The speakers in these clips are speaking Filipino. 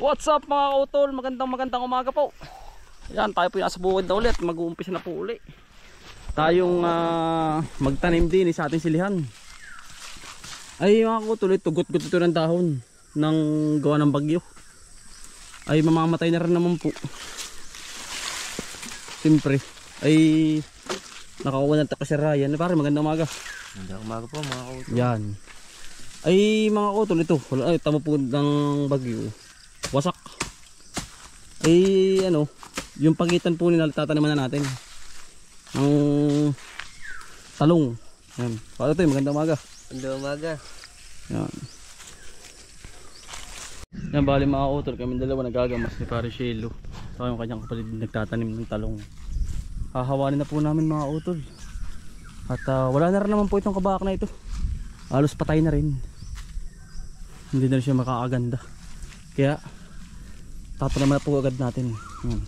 What's up mga kautol, magandang umaga po. Yan, tayo po yung nasa bukid na ulit. Mag-uumpisa na po uli tayong magtanim din sa ating silihan. Ay mga kautol, tugot-gut ito ng dahon ng gawa ng bagyo. Ay mamamatay na rin naman po. Siyempre ay nakakuha ng takasirayan. Pare, magandang umaga. Magandang umaga po mga kautol. Yan. Ay mga kautol, ito ay tama po ng bagyo. Wasak. Ay ano, yung pagitan po nila tataniman na natin ng talong. Yan. Paano ito, magandang umaga. Magandang umaga. Yan. Yan, bali mga kautol, kami dalawa nagagamas ni Pare Shelo. Saka yung kanyang kapatid nagtatanim ng talong. Hahawanin na po namin mga kautol. At wala na rin naman po itong kabak na ito. Halos patay na rin. Hindi na rin siya makakaganda. Kaya tatanaman na po agad natin. Yan.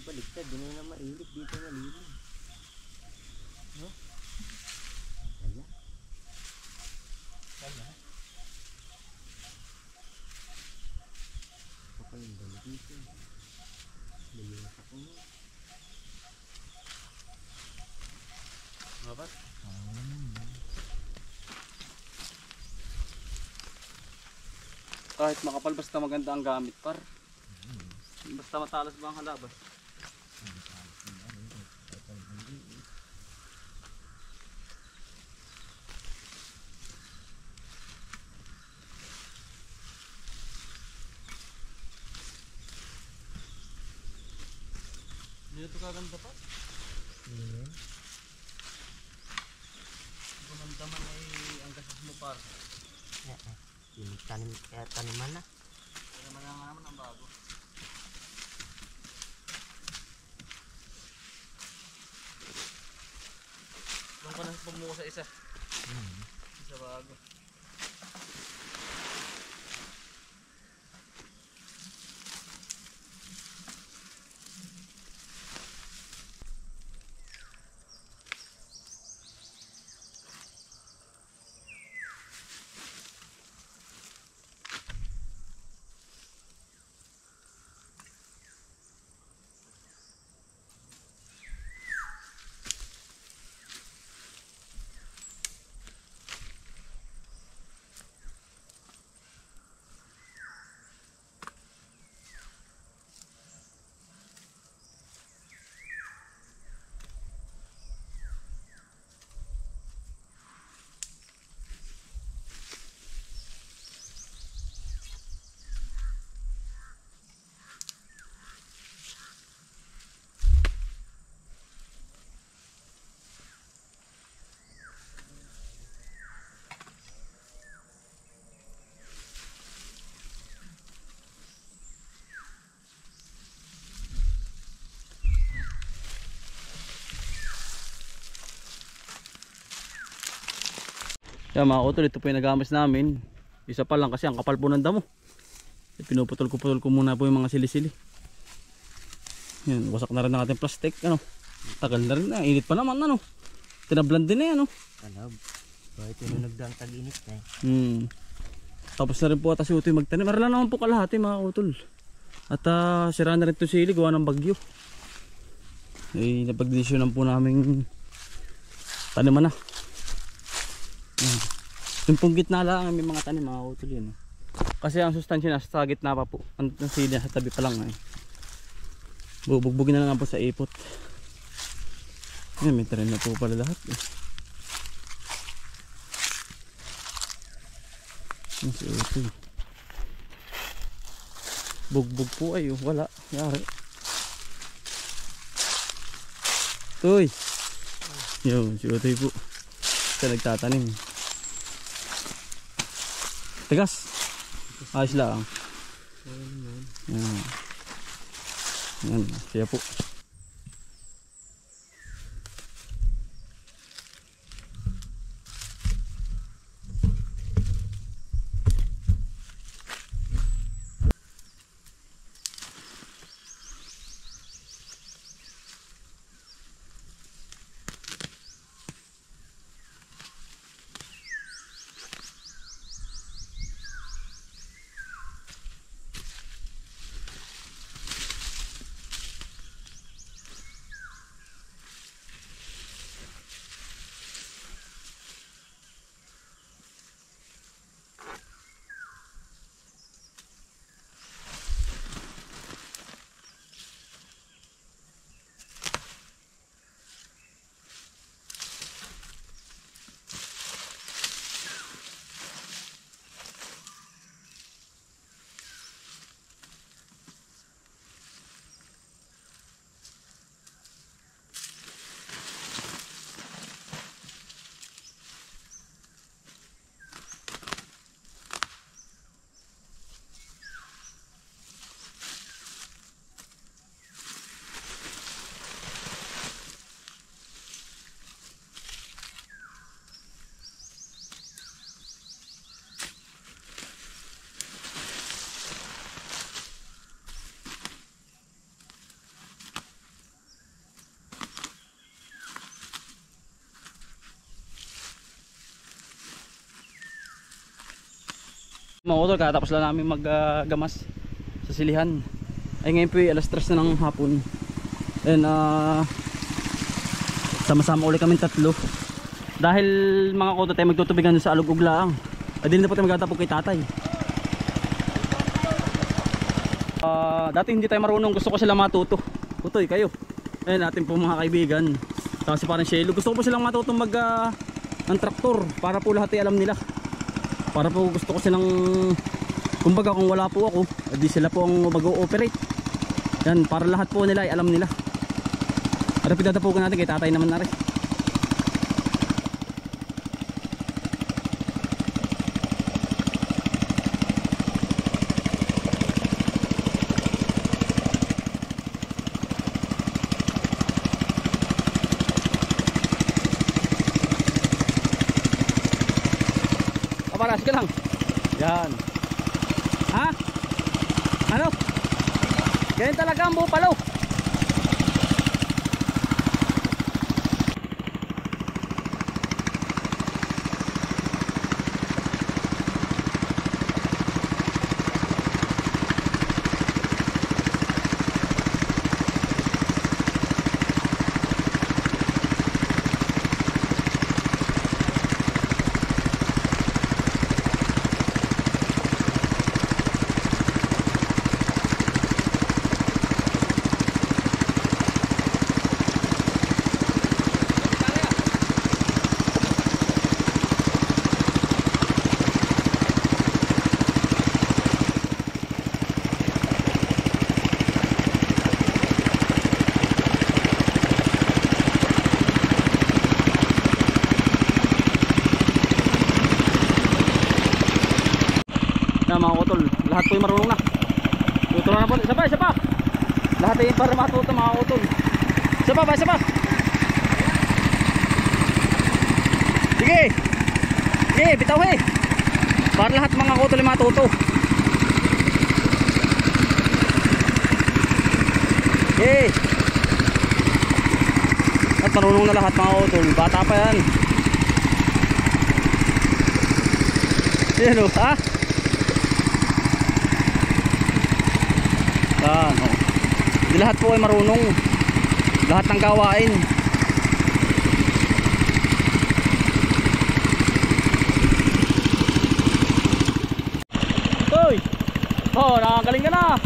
Baliktad, di na mailit dito malilim. No? Wala. Wala. Kapal yung balik dito. Laliwas ako mo. Mabat? Kahit makapal basta maganda ang gamit par. Basta matalas ba ang halabas? Hindi ito kaganda pa? Gumanda man ay ang gasas mo par. Yung tanim, kaya taniman na. Taniman na nga naman ang bago. Doon ka na pumuha sa isa. Isa bago. Yan mga utol, ito po yung nagamas namin. Isa pa lang kasi ang kapal po ng damo. Pinuputol ko muna po yung mga sili-sili. Yan, wasak na rin ang ating plastic. Ano? Tagal na rin na, init pa naman ano. Tinablan din na yan. Kalab. Bakit yung nagdaang tag-init na eh. Tapos na rin po ata si Utoy magtanim. Meron lang naman po kalahati mga utol. At sira na rin ito sili, gawa ng bagyo. Napagdesisyonan po namin taniman na. Yung pong gitna lang may mga tanim mga utol yun. Kasi ang sustansya na sa gitna pa po. Ang sili sa tabi pa lang eh. Bubugbugin na lang po sa ipot. Yan, may tanim na po pala lahat eh. Yan si Utoy. Bugbog po ay wala. Yari. Utoy. Yun, si Utoy po. Siya nagtatanim. Tigas. Ayos lang. Yan. Yan. Siya po. Mga utol, katapos lang namin maggamas sa silihan. Ay ngayon po alas 3 na ng hapon. And sama-sama ulit kami tatlo. Dahil mga kuto tayo magtutubigan sa alug-uglaang. Ay din na po tayo magtatapog kay tatay. Dati hindi tayo marunong, gusto ko silang matuto. Utoy kayo. Ayun natin po mga kaibigan. Kasi parang Shelo, gusto ko po silang matutong ng traktor para po lahat ay alam nila. Para po gusto ko silang, kumbaga kung wala po ako, di sila po ang mag-ooperate. Yan, para lahat po nila ay alam nila. Para pinatapugan natin kay tatay naman na rin. Paparas ka lang. Yan. Ha? Ano? Ganyan talaga ang bupalo. Na mga utol, lahat po yung marunong na. Tuturuan na po, isa pa. Lahat ay para matuto mga utol. Isa pa. Sige. Sige, bitaw eh. Para lahat mga utol ay matuto. Sige. At marunong na lahat mga utol. Bata pa yan. Yan o, ha? Yan, oh. Di lahat po ay marunong. Lahat ng gawain. Hoy! Oh, nakagaling ka na.